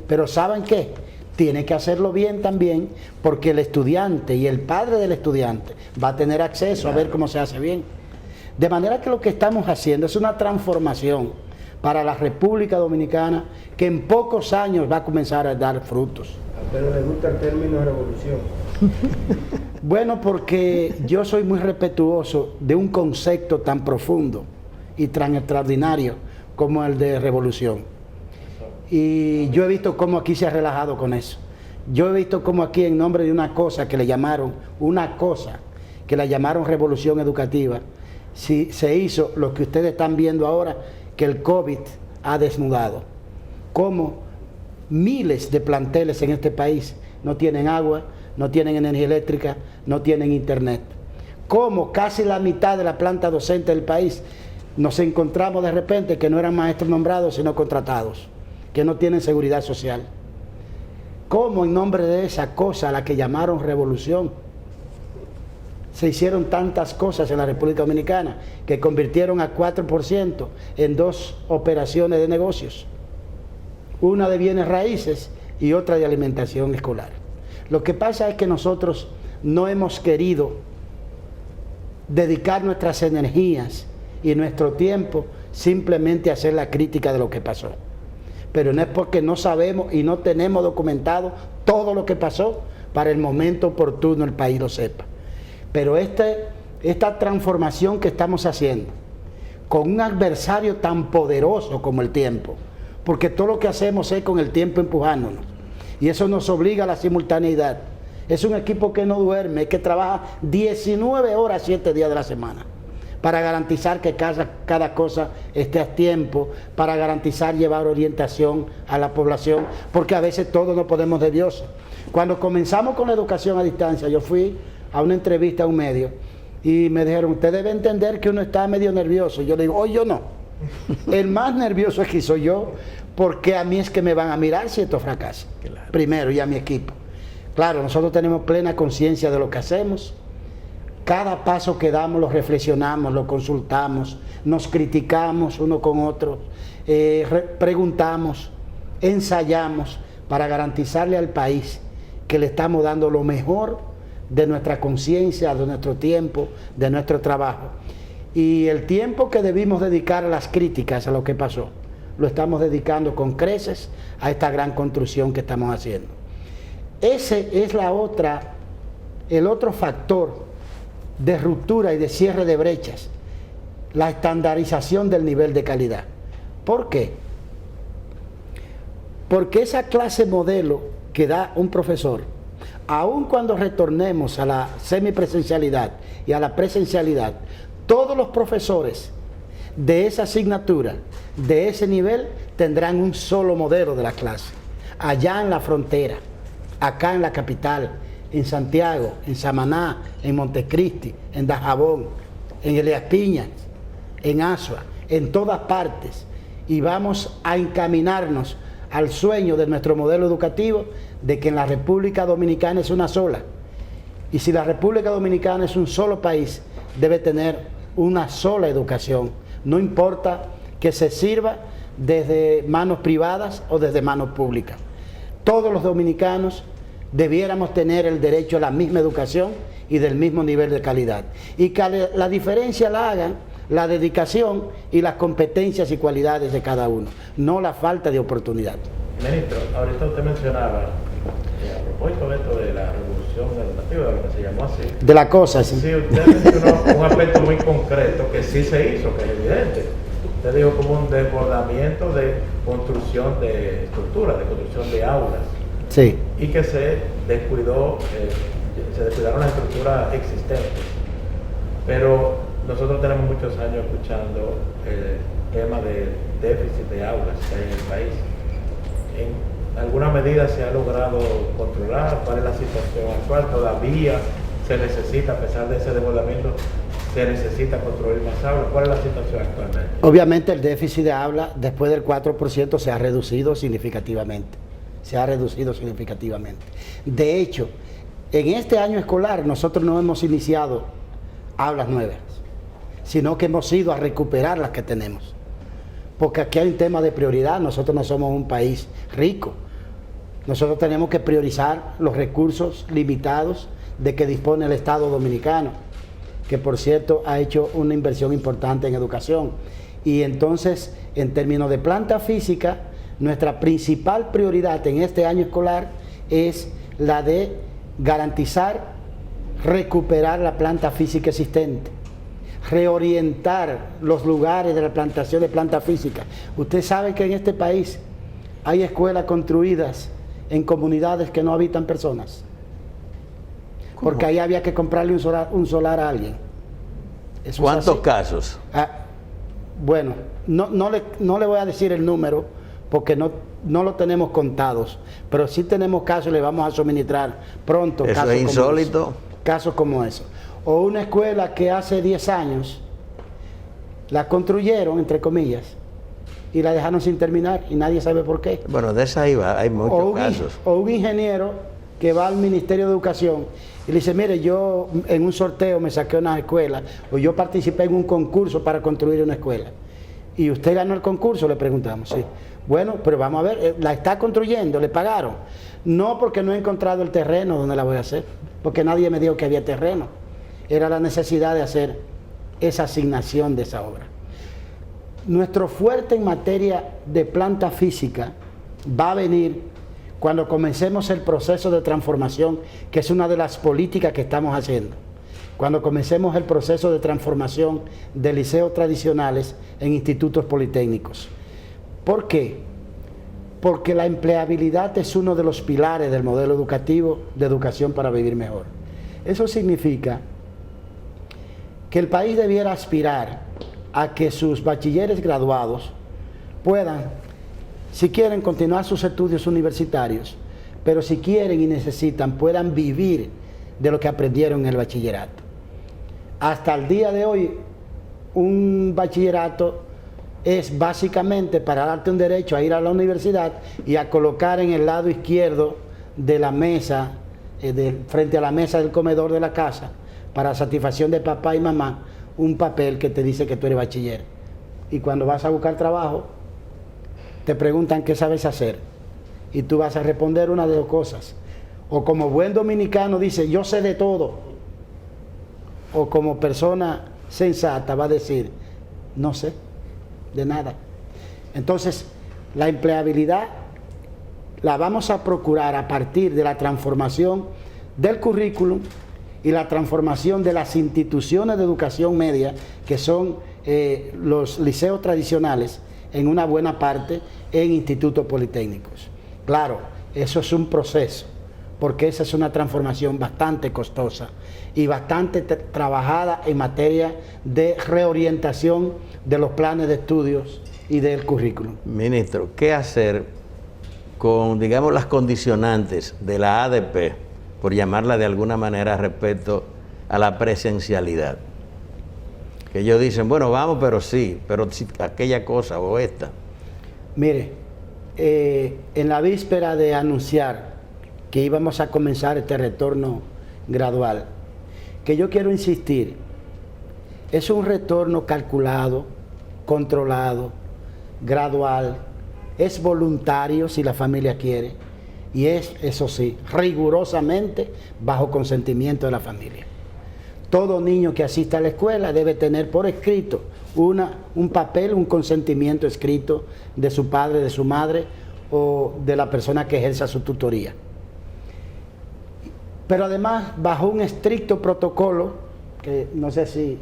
Pero ¿saben qué? Tiene que hacerlo bien también, porque el estudiante y el padre del estudiante va a tener acceso a ver cómo se hace bien. De manera que lo que estamos haciendo es una transformación para la República Dominicana que en pocos años va a comenzar a dar frutos. ¿A usted le gusta el término revolución? Bueno, porque yo soy muy respetuoso de un concepto tan profundo y tan extraordinario como el de revolución. Y yo he visto cómo aquí se ha relajado con eso. Yo he visto cómo aquí, en nombre de una cosa que le llamaron revolución educativa, si se hizo lo que ustedes están viendo ahora, que el COVID ha desnudado. Cómo miles de planteles en este país no tienen agua, no tienen energía eléctrica, no tienen internet. Cómo casi la mitad de la planta docente del país nos encontramos de repente que no eran maestros nombrados, sino contratados, que no tienen seguridad social. Cómo en nombre de esa cosa a la que llamaron revolución, se hicieron tantas cosas en la República Dominicana que convirtieron a 4% en 2 operaciones de negocios, una de bienes raíces y otra de alimentación escolar. Lo que pasa es que nosotros no hemos querido dedicar nuestras energías y nuestro tiempo simplemente a hacer la crítica de lo que pasó. Pero no es porque no sabemos y no tenemos documentado todo lo que pasó para el momento oportuno el país lo sepa. Pero esta transformación que estamos haciendo con un adversario tan poderoso como el tiempo, porque todo lo que hacemos es con el tiempo empujándonos, y eso nos obliga a la simultaneidad. Es un equipo que no duerme, que trabaja 19 horas 7 días de la semana para garantizar que cada cosa esté a tiempo, para garantizar llevar orientación a la población, porque a veces todos no podemos de Dios. Cuando comenzamos con la educación a distancia, yo fui a una entrevista a un medio y me dijeron, usted debe entender que uno está medio nervioso. Yo le digo, oh, yo no. El más nervioso es que soy yo, porque a mí es que me van a mirar si esto fracasa. Claro. Primero, y a mi equipo. Claro, nosotros tenemos plena conciencia de lo que hacemos. Cada paso que damos lo reflexionamos, lo consultamos, nos criticamos uno con otro, preguntamos, ensayamos para garantizarle al país que le estamos dando lo mejor de nuestra conciencia, de nuestro tiempo, de nuestro trabajo. Y el tiempo que debimos dedicar a las críticas a lo que pasó, lo estamos dedicando con creces a esta gran construcción que estamos haciendo. Ese es el otro factor de ruptura y de cierre de brechas, la estandarización del nivel de calidad. ¿Por qué? Porque esa clase modelo que da un profesor, aun cuando retornemos a la semipresencialidad y a la presencialidad, todos los profesores de esa asignatura, de ese nivel, tendrán un solo modelo de la clase. Allá en la frontera, acá en la capital, en Santiago, en Samaná, en Montecristi, en Dajabón, en Elías Piñas, en Asua, en todas partes. Y vamos a encaminarnos al sueño de nuestro modelo educativo de que en la República Dominicana es una sola. Y si la República Dominicana es un solo país, debe tener una sola educación. No importa que se sirva desde manos privadas o desde manos públicas. Todos los dominicanos debiéramos tener el derecho a la misma educación y del mismo nivel de calidad. Y que la diferencia la hagan la dedicación y las competencias y cualidades de cada uno, no la falta de oportunidad. Ministro, ahorita usted mencionaba A propósito de esto de la revolución educativa, lo que se llamó así. De la cosa, sí. Sí, usted mencionó un aspecto muy concreto que sí se hizo, que es evidente. Usted dijo como un desbordamiento de construcción de estructuras, de construcción de aulas. Sí. Y que se descuidaron las estructuras existentes. Pero nosotros tenemos muchos años escuchando el tema del déficit de aulas que hay en el país. ¿En alguna medida se ha logrado controlar? ¿Cuál es la situación actual? ¿Todavía se necesita, a pesar de ese desbordamiento, se necesita construir más aulas? ¿Cuál es la situación actualmente? Obviamente el déficit de aula después del 4% se ha reducido significativamente. Se ha reducido significativamente. De hecho, en este año escolar nosotros no hemos iniciado aulas nuevas, sino que hemos ido a recuperar las que tenemos. Porque aquí hay un tema de prioridad. Nosotros no somos un país rico. Nosotros tenemos que priorizar los recursos limitados de que dispone el Estado Dominicano, que por cierto ha hecho una inversión importante en educación. Y entonces, en términos de planta física, nuestra principal prioridad en este año escolar es la de garantizar, recuperar la planta física existente, reorientar los lugares de la plantación de planta física. Usted sabe que en este país hay escuelas construidas en comunidades que no habitan personas. ¿Cómo? Porque ahí había que comprarle un solar a alguien. Eso ¿Cuántos es así. casos? Bueno, no le voy a decir el número porque no lo tenemos contados, pero sí tenemos casos y le vamos a suministrar pronto. Eso casos es insólito. Como casos como eso. O una escuela que hace 10 años la construyeron, entre comillas, y la dejaron sin terminar y nadie sabe por qué. Bueno, de esa iba, hay muchos casos. O un ingeniero que va al Ministerio de Educación y le dice, mire, yo en un sorteo me saqué una escuela, o yo participé en un concurso para construir una escuela. ¿Y usted ganó el concurso? Le preguntamos, sí. Bueno, pero vamos a ver, la está construyendo, le pagaron. No, porque no he encontrado el terreno donde la voy a hacer, porque nadie me dijo que había terreno. Era la necesidad de hacer esa asignación de esa obra. Nuestro fuerte en materia de planta física va a venir cuando comencemos el proceso de transformación, que es una de las políticas que estamos haciendo. Cuando comencemos el proceso de transformación de liceos tradicionales en institutos politécnicos. ¿Por qué? Porque la empleabilidad es uno de los pilares del modelo educativo de educación para vivir mejor. Eso significa que el país debiera aspirar a que sus bachilleres graduados puedan, si quieren, continuar sus estudios universitarios, pero si quieren y necesitan, puedan vivir de lo que aprendieron en el bachillerato. Hasta el día de hoy, un bachillerato es básicamente para darte un derecho a ir a la universidad y a colocar en el lado izquierdo de la mesa, frente a la mesa del comedor de la casa, para satisfacción de papá y mamá, un papel que te dice que tú eres bachiller. Y cuando vas a buscar trabajo, te preguntan qué sabes hacer. Y tú vas a responder una de dos cosas. O como buen dominicano dice, yo sé de todo. O como persona sensata va a decir, no sé de nada. Entonces, la empleabilidad la vamos a procurar a partir de la transformación del currículum y la transformación de las instituciones de educación media, que son los liceos tradicionales, en una buena parte en institutos politécnicos. Claro, eso es un proceso, porque esa es una transformación bastante costosa y bastante trabajada en materia de reorientación de los planes de estudios y del currículum. Ministro, ¿qué hacer con, digamos, las condicionantes de la ADP, por llamarla de alguna manera, respecto a la presencialidad? Que ellos dicen, bueno, vamos, pero sí, pero si aquella cosa o esta. Mire, en la víspera de anunciar que íbamos a comenzar este retorno gradual, que yo quiero insistir, es un retorno calculado, controlado, gradual, es voluntario si la familia quiere, y es, eso sí, rigurosamente bajo consentimiento de la familia. Todo niño que asista a la escuela debe tener por escrito un papel, un consentimiento escrito de su padre, de su madre o de la persona que ejerza su tutoría. pero además bajo un estricto protocolo, que no sé si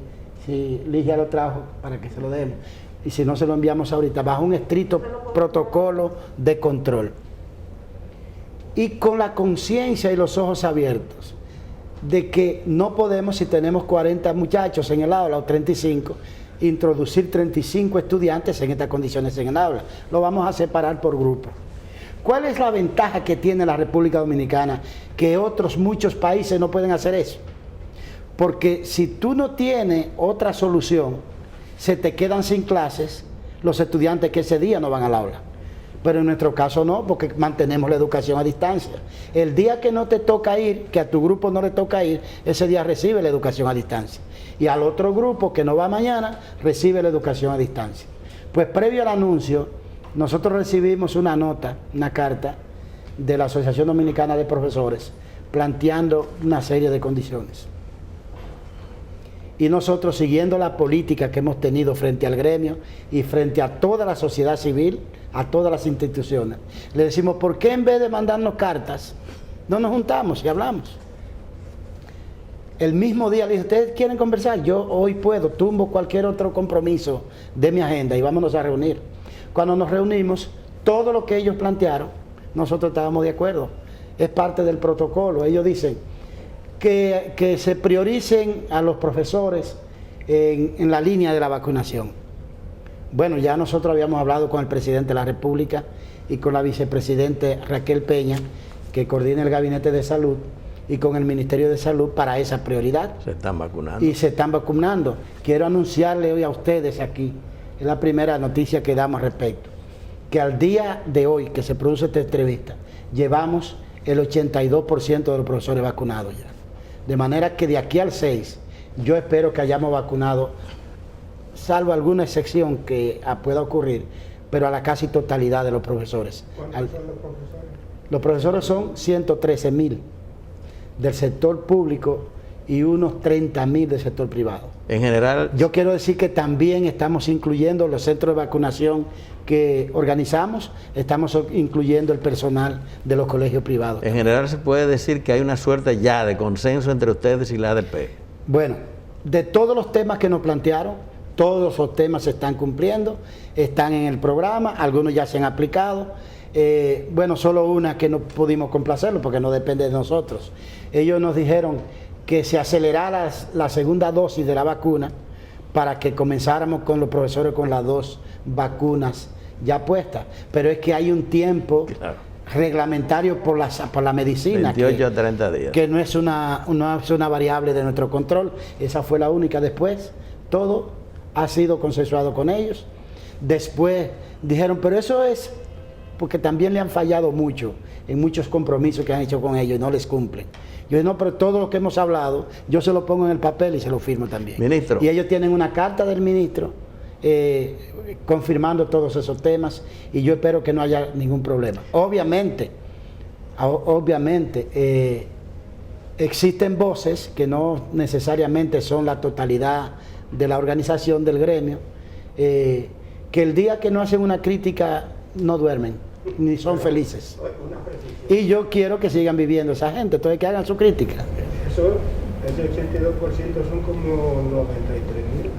Ligia lo trajo para que se lo demos, y si no se lo enviamos ahorita, bajo un estricto protocolo de control. Y con la conciencia y los ojos abiertos de que no podemos, si tenemos 40 muchachos en el aula o 35, introducir 35 estudiantes en estas condiciones en el aula. Lo vamos a separar por grupos. ¿Cuál es la ventaja que tiene la República Dominicana? Que muchos países no pueden hacer eso. Porque si tú no tienes otra solución, se te quedan sin clases los estudiantes que ese día no van al aula. Pero en nuestro caso no, porque mantenemos la educación a distancia. El día que no te toca ir, que a tu grupo no le toca ir, ese día recibe la educación a distancia. Y al otro grupo que no va mañana, recibe la educación a distancia. Pues previo al anuncio, nosotros recibimos una nota, una carta de la Asociación Dominicana de Profesores, planteando una serie de condiciones. Y nosotros, siguiendo la política que hemos tenido frente al gremio y frente a toda la sociedad civil, a todas las instituciones, le decimos, ¿por qué en vez de mandarnos cartas, no nos juntamos y hablamos? El mismo día le dije, ¿ustedes quieren conversar? Yo hoy puedo, tumbo cualquier otro compromiso de mi agenda y vámonos a reunir. Cuando nos reunimos, todo lo que ellos plantearon, nosotros estábamos de acuerdo. Es parte del protocolo. Ellos dicen que se prioricen a los profesores en la línea de la vacunación. Bueno, ya nosotros habíamos hablado con el presidente de la República y con la vicepresidente Raquel Peña, que coordina el Gabinete de Salud, y con el Ministerio de Salud para esa prioridad. Se están vacunando. Y se están vacunando. Quiero anunciarle hoy a ustedes aquí, es la primera noticia que damos al respecto, que al día de hoy que se produce esta entrevista, llevamos el 82% de los profesores vacunados ya. De manera que de aquí al 6, yo espero que hayamos vacunado, salvo alguna excepción que pueda ocurrir, pero a la casi totalidad de los profesores. ¿Cuántos son los profesores? Los profesores son 113.000 del sector público y unos 30.000 del sector privado. En general, Yo quiero decir que también estamos incluyendo los centros de vacunación que organizamos, estamos incluyendo el personal de los colegios privados. en general se puede decir que hay una suerte ya de consenso entre ustedes y la ADP. Bueno, de todos los temas que nos plantearon, todos los temas se están cumpliendo, están en el programa, algunos ya se han aplicado. Bueno, solo una que no pudimos complacerlo porque no depende de nosotros. Ellos nos dijeron que se acelerara la segunda dosis de la vacuna para que comenzáramos con los profesores con las 2 vacunas ya puestas. Pero es que hay un tiempo reglamentario por la medicina 28 a 30 días. que no es una variable de nuestro control. Esa fue la única. Después todo ha sido consensuado con ellos. Después dijeron, pero eso es porque también le han fallado mucho en muchos compromisos que han hecho con ellos y no les cumplen. Yo dije, no, pero todo lo que hemos hablado, yo se lo pongo en el papel y se lo firmo también. Ministro. Y ellos tienen una carta del ministro confirmando todos esos temas y yo espero que no haya ningún problema. Obviamente, existen voces que no necesariamente son la totalidad de la organización del gremio, que el día que no hacen una crítica no duermen, ni son felices. Una precisión. Y yo quiero que sigan viviendo esa gente, entonces que hagan su crítica. Eso, ese 82% son como 93.000.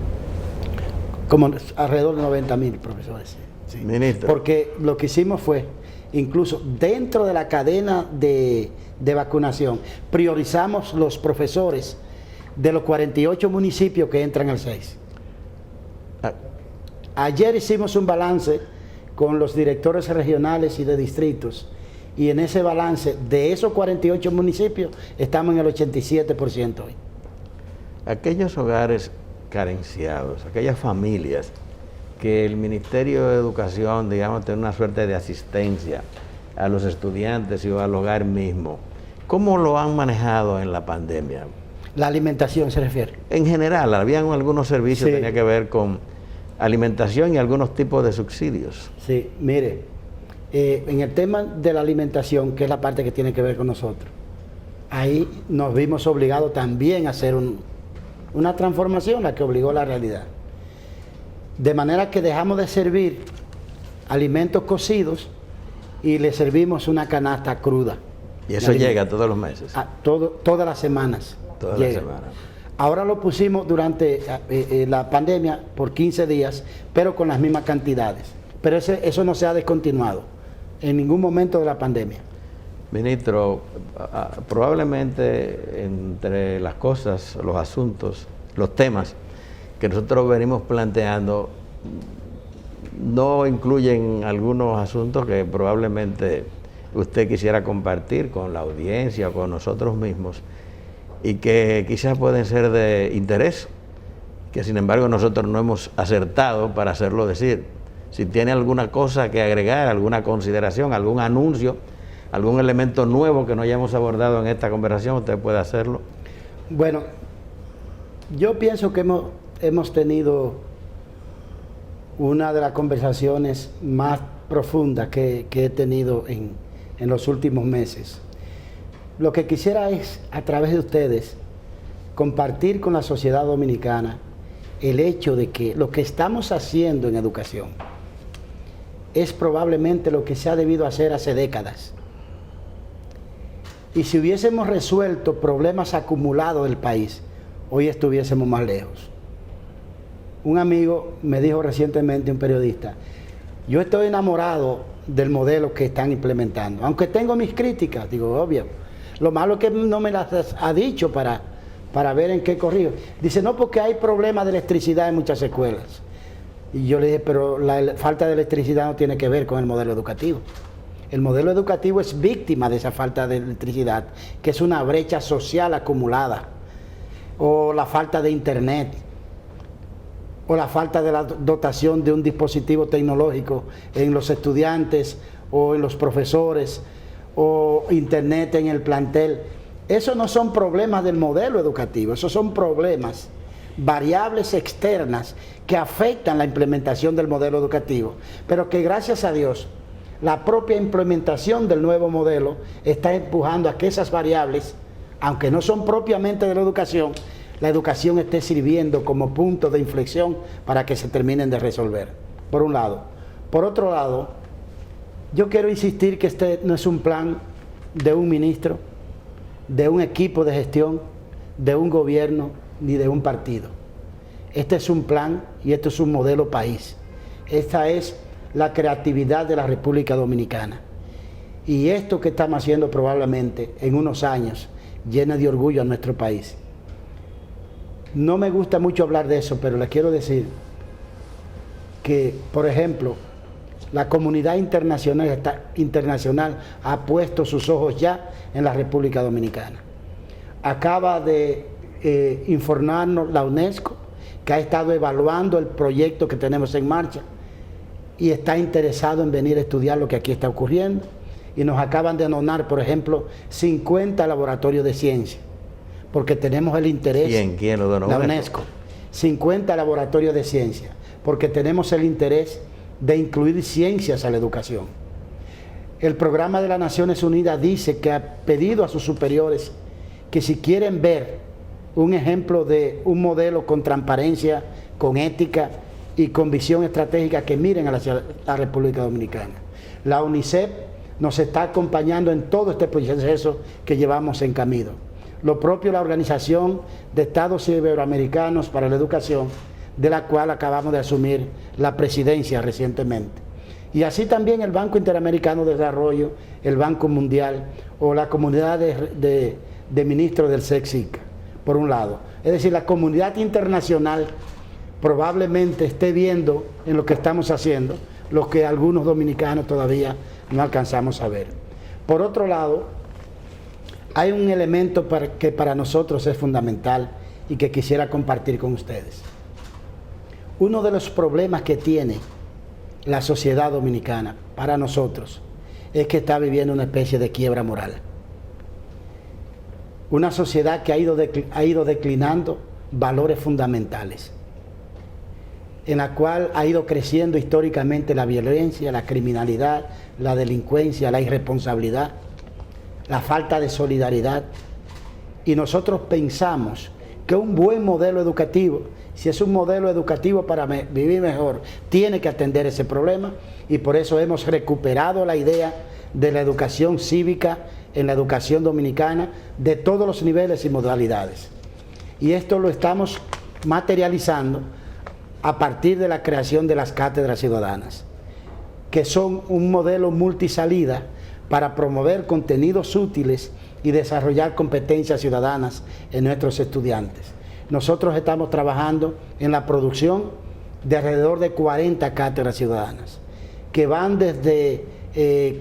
Como alrededor de 90.000 profesores. Sí. Ministro. Porque lo que hicimos fue, incluso dentro de la cadena de vacunación, priorizamos los profesores de los 48 municipios que entran al 6. Ayer hicimos un balance con los directores regionales y de distritos, y en ese balance de esos 48 municipios estamos en el 87% hoy. Aquellos hogares carenciados, aquellas familias que el Ministerio de Educación, digamos, tiene una suerte de asistencia a los estudiantes y al hogar mismo, ¿cómo lo han manejado en la pandemia? La alimentación se refiere. En general, habían algunos servicios que Sí. tenían que ver con alimentación y algunos tipos de subsidios. Sí, mire, en el tema de la alimentación, que es la parte que tiene que ver con nosotros, ahí nos vimos obligados también a hacer una transformación, la que obligó la realidad. De manera que dejamos de servir alimentos cocidos y le servimos una canasta cruda. Y eso llega todos los meses. Todas las semanas. Todas las semanas. Ahora lo pusimos durante la pandemia por 15 días, pero con las mismas cantidades. Pero eso no se ha descontinuado en ningún momento de la pandemia. Ministro, probablemente entre las cosas, los asuntos, los temas que nosotros venimos planteando, no incluyen algunos asuntos que probablemente usted quisiera compartir con la audiencia o con nosotros mismos y que quizás pueden ser de interés, que sin embargo nosotros no hemos acertado para hacerlo decir. Si tiene alguna cosa que agregar, alguna consideración, algún anuncio, algún elemento nuevo que no hayamos abordado en esta conversación, usted puede hacerlo. Bueno, yo pienso que hemos tenido una de las conversaciones más profundas que he tenido en los últimos meses. Lo que quisiera es, a través de ustedes, compartir con la sociedad dominicana el hecho de que lo que estamos haciendo en educación es probablemente lo que se ha debido hacer hace décadas. Y si hubiésemos resuelto problemas acumulados del país, hoy estuviésemos más lejos. Un amigo me dijo recientemente, un periodista, yo estoy enamorado del modelo que están implementando, aunque tengo mis críticas, digo, obvio. Lo malo es que no me las ha dicho para ver en qué corrijo. Dice, no, porque hay problemas de electricidad en muchas escuelas. Y yo le dije, pero la falta de electricidad no tiene que ver con el modelo educativo. El modelo educativo es víctima de esa falta de electricidad, que es una brecha social acumulada, o la falta de internet, o la falta de la dotación de un dispositivo tecnológico en los estudiantes o en los profesores, o internet en el plantel. Esos no son problemas del modelo educativo, esos son problemas, variables externas que afectan la implementación del modelo educativo, pero que gracias a Dios la propia implementación del nuevo modelo está empujando a que esas variables, aunque no son propiamente de la educación esté sirviendo como punto de inflexión para que se terminen de resolver, por un lado. Por otro lado, yo quiero insistir que este no es un plan de un ministro, de un equipo de gestión, de un gobierno, ni de un partido. Este es un plan y esto es un modelo país. Esta es la creatividad de la República Dominicana. Y esto que estamos haciendo probablemente en unos años llena de orgullo a nuestro país. No me gusta mucho hablar de eso, pero les quiero decir que, por ejemplo, la comunidad internacional ha puesto sus ojos ya en la República Dominicana. Acaba de informarnos la UNESCO, que ha estado evaluando el proyecto que tenemos en marcha y está interesado en venir a estudiar lo que aquí está ocurriendo. Y nos acaban de donar, por ejemplo, 50 laboratorios de ciencia, porque tenemos el interés. ¿Quién lo donó? La UNESCO. 50 laboratorios de ciencia, porque tenemos el interés de incluir ciencias a la educación. El programa de las Naciones Unidas dice que ha pedido a sus superiores que si quieren ver un ejemplo de un modelo con transparencia, con ética y con visión estratégica, que miren hacia la República Dominicana. La UNICEF nos está acompañando en todo este proceso que llevamos en camino. Lo propio la Organización de Estados Iberoamericanos para la Educación, de la cual acabamos de asumir la presidencia recientemente. Y así también el Banco Interamericano de Desarrollo, el Banco Mundial o la comunidad de ministros del SECSICA, por un lado. Es decir, la comunidad internacional probablemente esté viendo en lo que estamos haciendo lo que algunos dominicanos todavía no alcanzamos a ver. Por otro lado, hay un elemento que para nosotros es fundamental y que quisiera compartir con ustedes. Uno de los problemas que tiene la sociedad dominicana para nosotros es que está viviendo una especie de quiebra moral. Una sociedad que ha ido declinando valores fundamentales, en la cual ha ido creciendo históricamente la violencia, la criminalidad, la delincuencia, la irresponsabilidad, la falta de solidaridad. Y nosotros pensamos que un buen modelo educativo, si es un modelo educativo para vivir mejor, tiene que atender ese problema, y por eso hemos recuperado la idea de la educación cívica en la educación dominicana de todos los niveles y modalidades. Y esto lo estamos materializando a partir de la creación de las cátedras ciudadanas, que son un modelo multisalida para promover contenidos útiles y desarrollar competencias ciudadanas en nuestros estudiantes. Nosotros estamos trabajando en la producción de alrededor de 40 cátedras ciudadanas, que van desde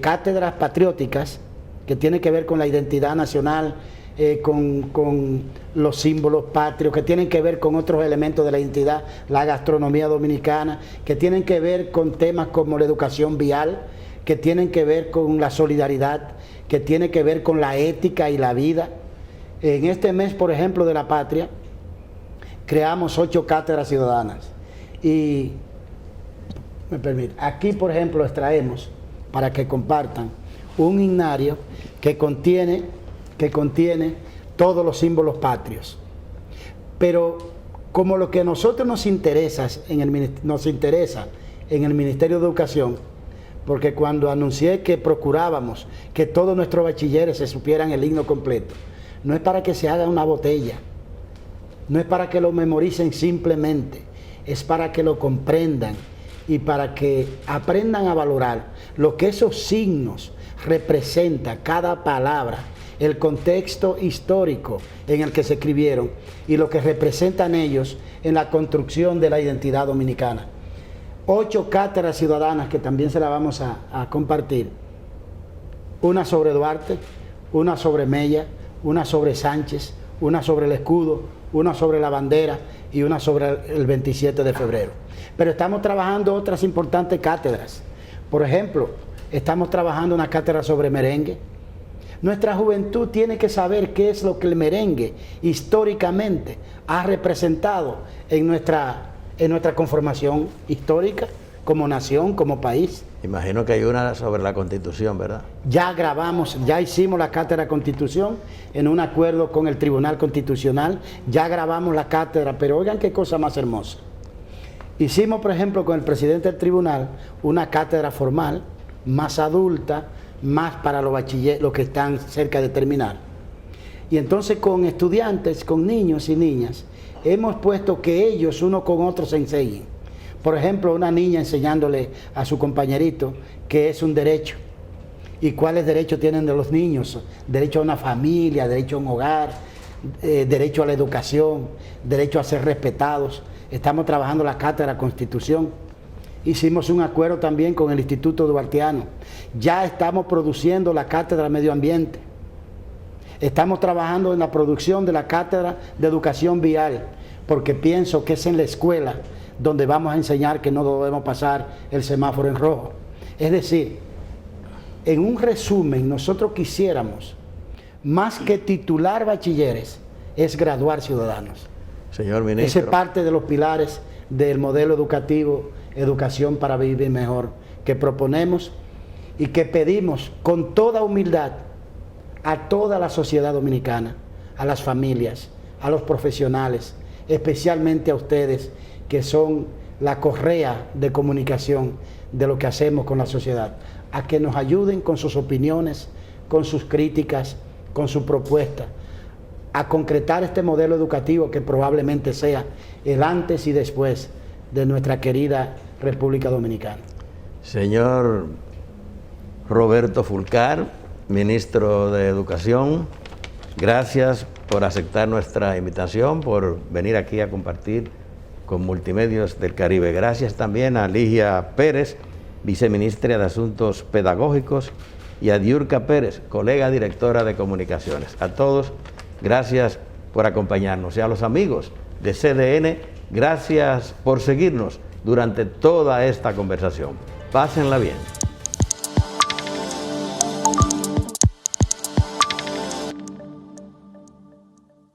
cátedras patrióticas, que tienen que ver con la identidad nacional, con los símbolos patrios, que tienen que ver con otros elementos de la identidad, la gastronomía dominicana, que tienen que ver con temas como la educación vial, que tienen que ver con la solidaridad, que tiene que ver con la ética y la vida. En este mes, por ejemplo, de la patria, creamos 8 cátedras ciudadanas. Y, me permite, aquí, por ejemplo, extraemos, para que compartan, un himnario que contiene todos los símbolos patrios. Pero como lo que a nosotros nos interesa en el Ministerio de Educación, porque cuando anuncié que procurábamos que todos nuestros bachilleres se supieran el himno completo, no es para que se haga una botella, no es para que lo memoricen simplemente, es para que lo comprendan y para que aprendan a valorar lo que esos signos representan, cada palabra, el contexto histórico en el que se escribieron y lo que representan ellos en la construcción de la identidad dominicana. 8 cátedras ciudadanas que también se las vamos a compartir. Una sobre Duarte, una sobre Mella, una sobre Sánchez, una sobre el escudo, una sobre la bandera y una sobre el 27 de febrero. Pero estamos trabajando otras importantes cátedras. Por ejemplo, estamos trabajando una cátedra sobre merengue. Nuestra juventud tiene que saber qué es lo que el merengue históricamente ha representado en nuestra conformación histórica, como nación, como país. Imagino que hay una sobre la Constitución, ¿verdad? Ya grabamos, ya hicimos la cátedra Constitución en un acuerdo con el Tribunal Constitucional, ya grabamos la cátedra, pero oigan qué cosa más hermosa. Hicimos, por ejemplo, con el presidente del tribunal, una cátedra formal, más adulta, más para los bachilleres, los que están cerca de terminar. Y entonces con estudiantes, con niños y niñas, hemos puesto que ellos uno con otros se enseñen. Por ejemplo, una niña enseñándole a su compañerito que es un derecho. ¿Y cuáles derechos tienen de los niños? Derecho a una familia, derecho a un hogar, derecho a la educación, derecho a ser respetados. Estamos trabajando la cátedra Constitución. Hicimos un acuerdo también con el Instituto Duartiano. Ya estamos produciendo la cátedra Medio Ambiente. Estamos trabajando en la producción de la cátedra de Educación Vial, porque pienso que es en la escuela donde vamos a enseñar que no debemos pasar el semáforo en rojo. Es decir, en un resumen, nosotros quisiéramos, más que titular bachilleres, es graduar ciudadanos. Señor ministro. Ese es parte de los pilares del modelo educativo, Educación para Vivir Mejor, que proponemos y que pedimos con toda humildad a toda la sociedad dominicana, a las familias, a los profesionales, especialmente a ustedes que son la correa de comunicación de lo que hacemos con la sociedad, a que nos ayuden con sus opiniones, con sus críticas, con su propuesta, a concretar este modelo educativo que probablemente sea el antes y después de nuestra querida República Dominicana. Señor Roberto Fulcar, ministro de Educación, gracias por aceptar nuestra invitación, por venir aquí a compartir con Multimedios del Caribe. Gracias también a Ligia Pérez, viceministra de Asuntos Pedagógicos, y a Diurka Pérez, colega directora de Comunicaciones. A todos, gracias por acompañarnos. Y a los amigos de CDN, gracias por seguirnos durante toda esta conversación. Pásenla bien.